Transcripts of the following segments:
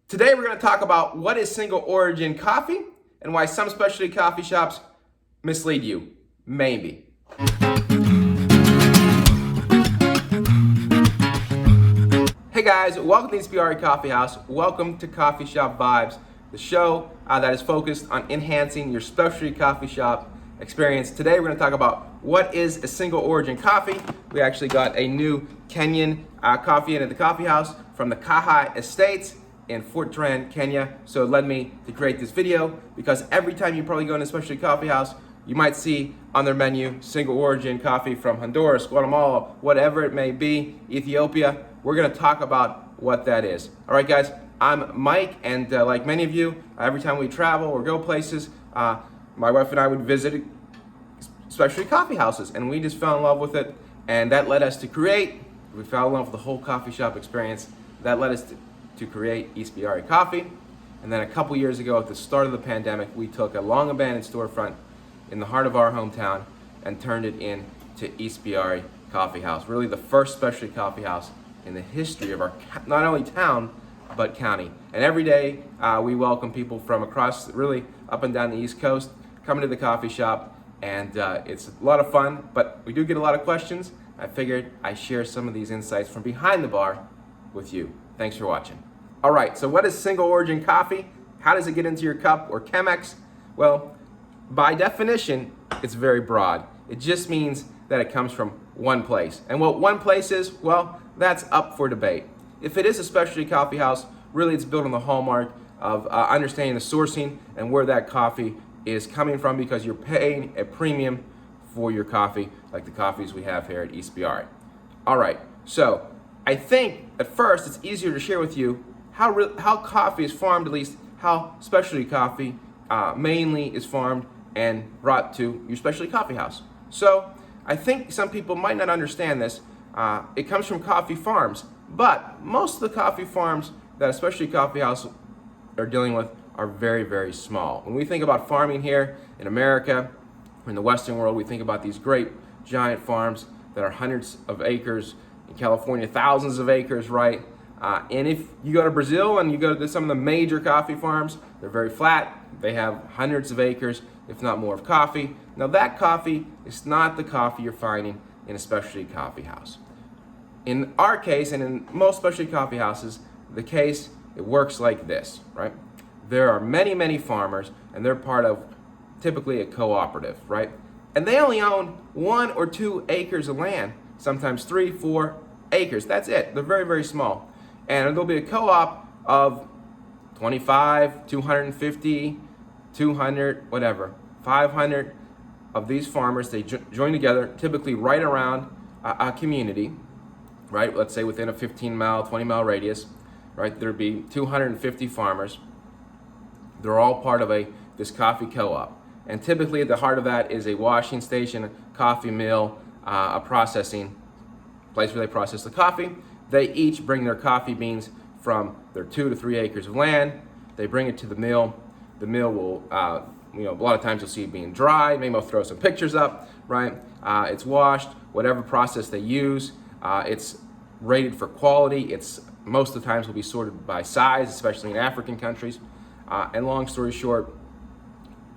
Today we're going to talk about what is single origin coffee and why some specialty coffee shops mislead you. Maybe. Hey guys, welcome to Ispirare Coffeehouse. Welcome to CoffeeShop Vibes, the show that is focused on enhancing your specialty coffee shop experience. Today we're going to talk about what is a single origin coffee. We actually got a new Kenyan coffee in at the coffee house from the Kaha Estates in Fort Trent, Kenya. So it led me to create this video because every time you probably go in a specialty coffee house, you might see on their menu single origin coffee from Honduras, Guatemala, whatever it may be, Ethiopia. We're gonna talk about what that is. All right, guys, I'm Mike, and like many of you, every time we travel or go places, my wife and I would visit specialty coffee houses, and we just fell in love with it, and that led us to we fell in love with the whole coffee shop experience. That led us to create Ispirare Coffee. And then a couple years ago, at the start of the pandemic, we took a long abandoned storefront in the heart of our hometown and turned it into Ispirare Coffeehouse. Really the first specialty coffee house in the history of our not only town, but county. And every day we welcome people from across, really up and down the East Coast, coming to the coffee shop. And it's a lot of fun, but we do get a lot of questions. I figured I'd share some of these insights from behind the bar with you. Thanks for watching. All right, so what is single origin coffee? How does it get into your cup or Chemex? Well, by definition, it's very broad. It just means that it comes from one place. And what one place is, well, that's up for debate. If it is a specialty coffee house, really it's built on the hallmark of understanding the sourcing and where that coffee is coming from, because you're paying a premium for your coffee, like the coffees we have here at Ispirare. All right, so I think at first it's easier to share with you how coffee is farmed, at least how specialty coffee mainly is farmed and brought to your specialty coffee house. So I think some people might not understand this. It comes from coffee farms, but most of the coffee farms that a specialty coffee house are dealing with are very, very small. When we think about farming here in America, or in the Western world, we think about these great giant farms that are hundreds of acres. In California, thousands of acres, right? And if you go to Brazil and you go to some of the major coffee farms, they're very flat. They have hundreds of acres, if not more, of coffee. Now that coffee is not the coffee you're finding in a specialty coffee house. In our case, and in most specialty coffee houses, it works like this, right? There are many, many farmers, and they're part of typically a cooperative, right? And they only own 1 or 2 acres of land, sometimes 3, 4 acres. That's it. They're very, very small. And there'll be a co-op of 25, 250, 200, whatever, 500 of these farmers. They join together, typically right around a community, right? Let's say within a 15-mile, 20-mile radius, right? There'd be 250 farmers. They're all part of this coffee co-op. And typically at the heart of that is a washing station, a coffee mill, a processing place where they process the coffee. They each bring their coffee beans from their 2 to 3 acres of land. They bring it to the mill. The mill will, a lot of times you'll see it being dry. Maybe I'll throw some pictures up, right? It's washed, whatever process they use. It's rated for quality. It's most of the times will be sorted by size, especially in African countries. And long story short,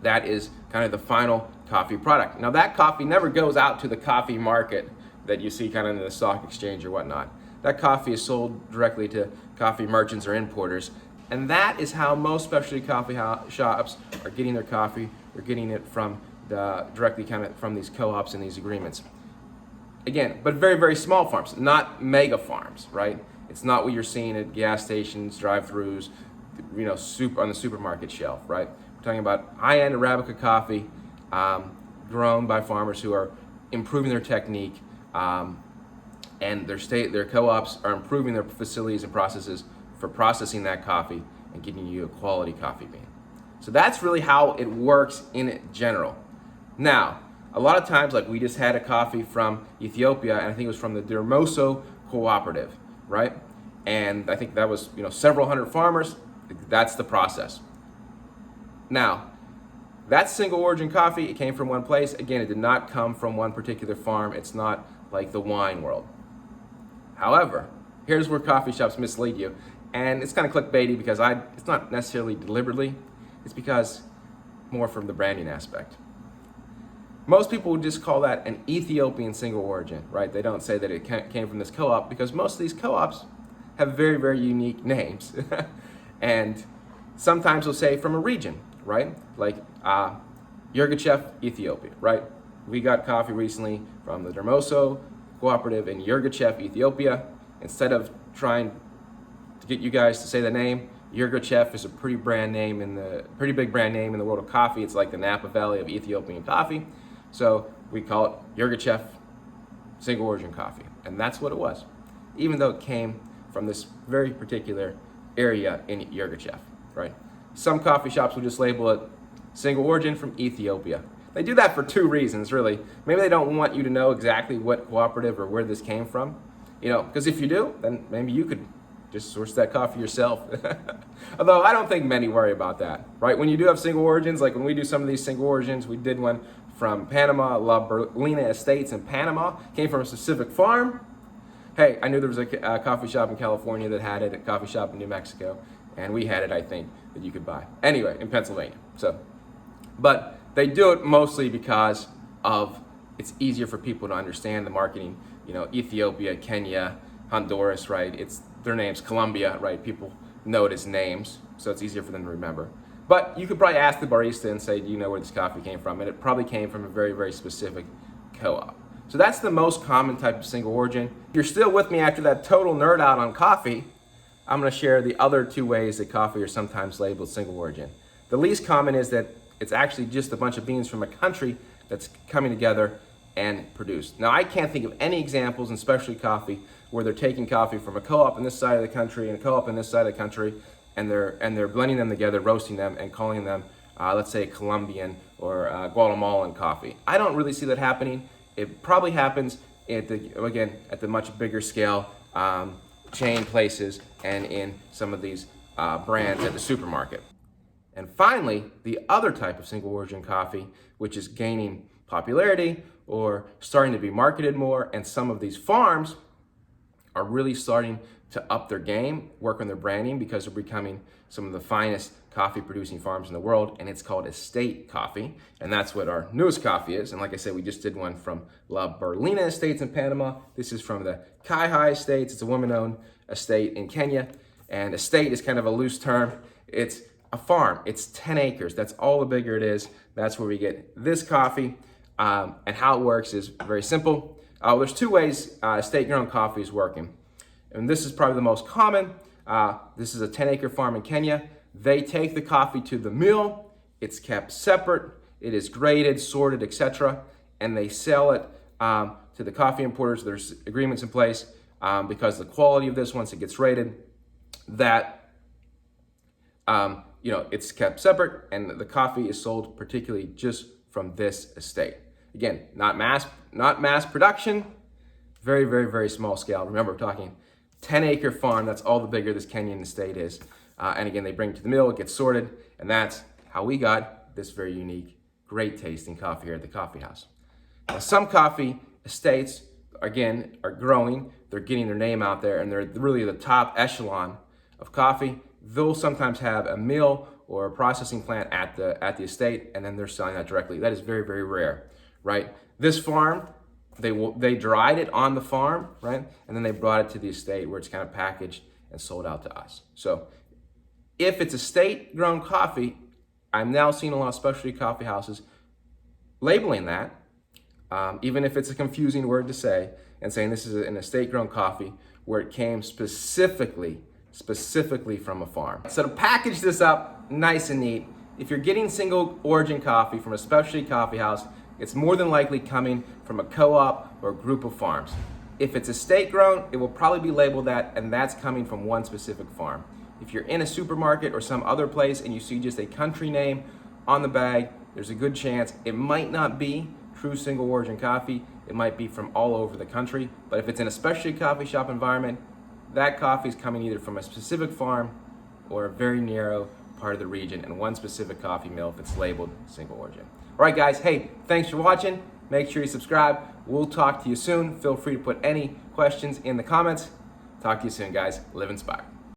that is kind of the final coffee product. Now that coffee never goes out to the coffee market that you see kind of in the stock exchange or whatnot. That coffee is sold directly to coffee merchants or importers. And that is how most specialty coffee shops are getting their coffee. They're getting it from directly kind of from these co-ops and these agreements. Again, but very, very small farms, not mega farms, right? It's not what you're seeing at gas stations, drive-thrus, on the supermarket shelf, right? We're talking about high-end Arabica coffee grown by farmers who are improving their technique, and their co-ops are improving their facilities and processes for processing that coffee and getting you a quality coffee bean. So that's really how it works in general. Now, a lot of times, like we just had a coffee from Ethiopia, and I think it was from the Dermoso Cooperative, right? And I think that was several hundred farmers. That's the process. Now, that single origin coffee, it came from one place. Again, it did not come from one particular farm. It's not like the wine world. However, here's where coffee shops mislead you. And it's kind of clickbaity because it's not necessarily deliberately, it's because more from the branding aspect. Most people would just call that an Ethiopian single origin, right? They don't say that it came from this co-op because most of these co-ops have very, very unique names. And sometimes they'll say from a region, right? Like Yirgacheffe, Ethiopia, right? We got coffee recently from the Dermoso Cooperative in Yirgacheffe, Ethiopia. Instead of trying to get you guys to say the name, Yirgacheffe is a pretty big brand name in the world of coffee. It's like the Napa Valley of Ethiopian coffee. So we call it Yirgacheffe single origin coffee. And that's what it was, even though it came from this very particular area in Yirgacheffe, right? Some coffee shops will just label it single origin from Ethiopia. They do that for two reasons, really. Maybe they don't want you to know exactly what cooperative or where this came from, because if you do, then maybe you could just source that coffee yourself. Although I don't think many worry about that, right? When you do have single origins, like when we do some of these single origins, we did one from Panama, La Berlina Estates in Panama, came from a specific farm. Hey, I knew there was a coffee shop in California that had it, a coffee shop in New Mexico, and we had it, I think, that you could buy. Anyway, in Pennsylvania. But they do it mostly because of it's easier for people to understand the marketing. Ethiopia, Kenya, Honduras, right? Their names, Colombia, right? People know it as names, so it's easier for them to remember. But you could probably ask the barista and say, do you know where this coffee came from? And it probably came from a very, very specific co-op. So that's the most common type of single origin. If you're still with me after that total nerd out on coffee, I'm gonna share the other two ways that coffee are sometimes labeled single origin. The least common is that it's actually just a bunch of beans from a country that's coming together and produced. Now, I can't think of any examples in specialty coffee where they're taking coffee from a co-op in this side of the country and a co-op in this side of the country, and they're blending them together, roasting them, and calling them, let's say, Colombian or Guatemalan coffee. I don't really see that happening. It probably happens at the much bigger scale chain places and in some of these brands at the supermarket. And finally, the other type of single origin coffee, which is gaining popularity or starting to be marketed more, and some of these farms are really starting to up their game, work on their branding, because they're becoming some of the finest coffee producing farms in the world, and it's called estate coffee, and that's what our newest coffee is. And like I said, we just did one from La Berlina Estates in Panama. This is from the Kaihai Estates. It's a woman-owned estate in Kenya, and estate is kind of a loose term. It's a farm. It's 10 acres. That's all the bigger it is. That's where we get this coffee, and how it works is very simple. There's two ways estate-grown coffee is working. And this is probably the most common. This is a 10-acre farm in Kenya. They take the coffee to the mill. It's kept separate. It is graded, sorted, etc. And they sell it to the coffee importers. There's agreements in place because the quality of this, once it gets rated, that it's kept separate, and the coffee is sold particularly just from this estate. Again, not mass production, very, very, very small scale. Remember, we're talking 10-acre farm. That's all the bigger this Kenyan estate is. And again, they bring it to the mill, it gets sorted, and that's how we got this very unique, great tasting coffee here at the Coffee House. Now, some coffee estates, again, are growing. They're getting their name out there, and they're really the top echelon of coffee. They'll sometimes have a mill or a processing plant at the estate, and then they're selling that directly. That is very, very rare, right? This farm, they dried it on the farm, right? And then they brought it to the estate where it's kind of packaged and sold out to us. So if it's estate-grown coffee, I'm now seeing a lot of specialty coffee houses labeling that, even if it's a confusing word to say, and saying this is an estate-grown coffee where it came specifically from a farm. So to package this up nice and neat, if you're getting single origin coffee from a specialty coffee house, it's more than likely coming from a co-op or a group of farms. If it's estate grown, it will probably be labeled that, and that's coming from one specific farm. If you're in a supermarket or some other place and you see just a country name on the bag, there's a good chance it might not be true single origin coffee. It might be from all over the country. But if it's in a specialty coffee shop environment, that coffee is coming either from a specific farm or a very narrow part of the region, and one specific coffee mill if it's labeled single origin. All right, guys, hey, thanks for watching. Make sure you subscribe. We'll talk to you soon. Feel free to put any questions in the comments. Talk to you soon, guys. Live inspired.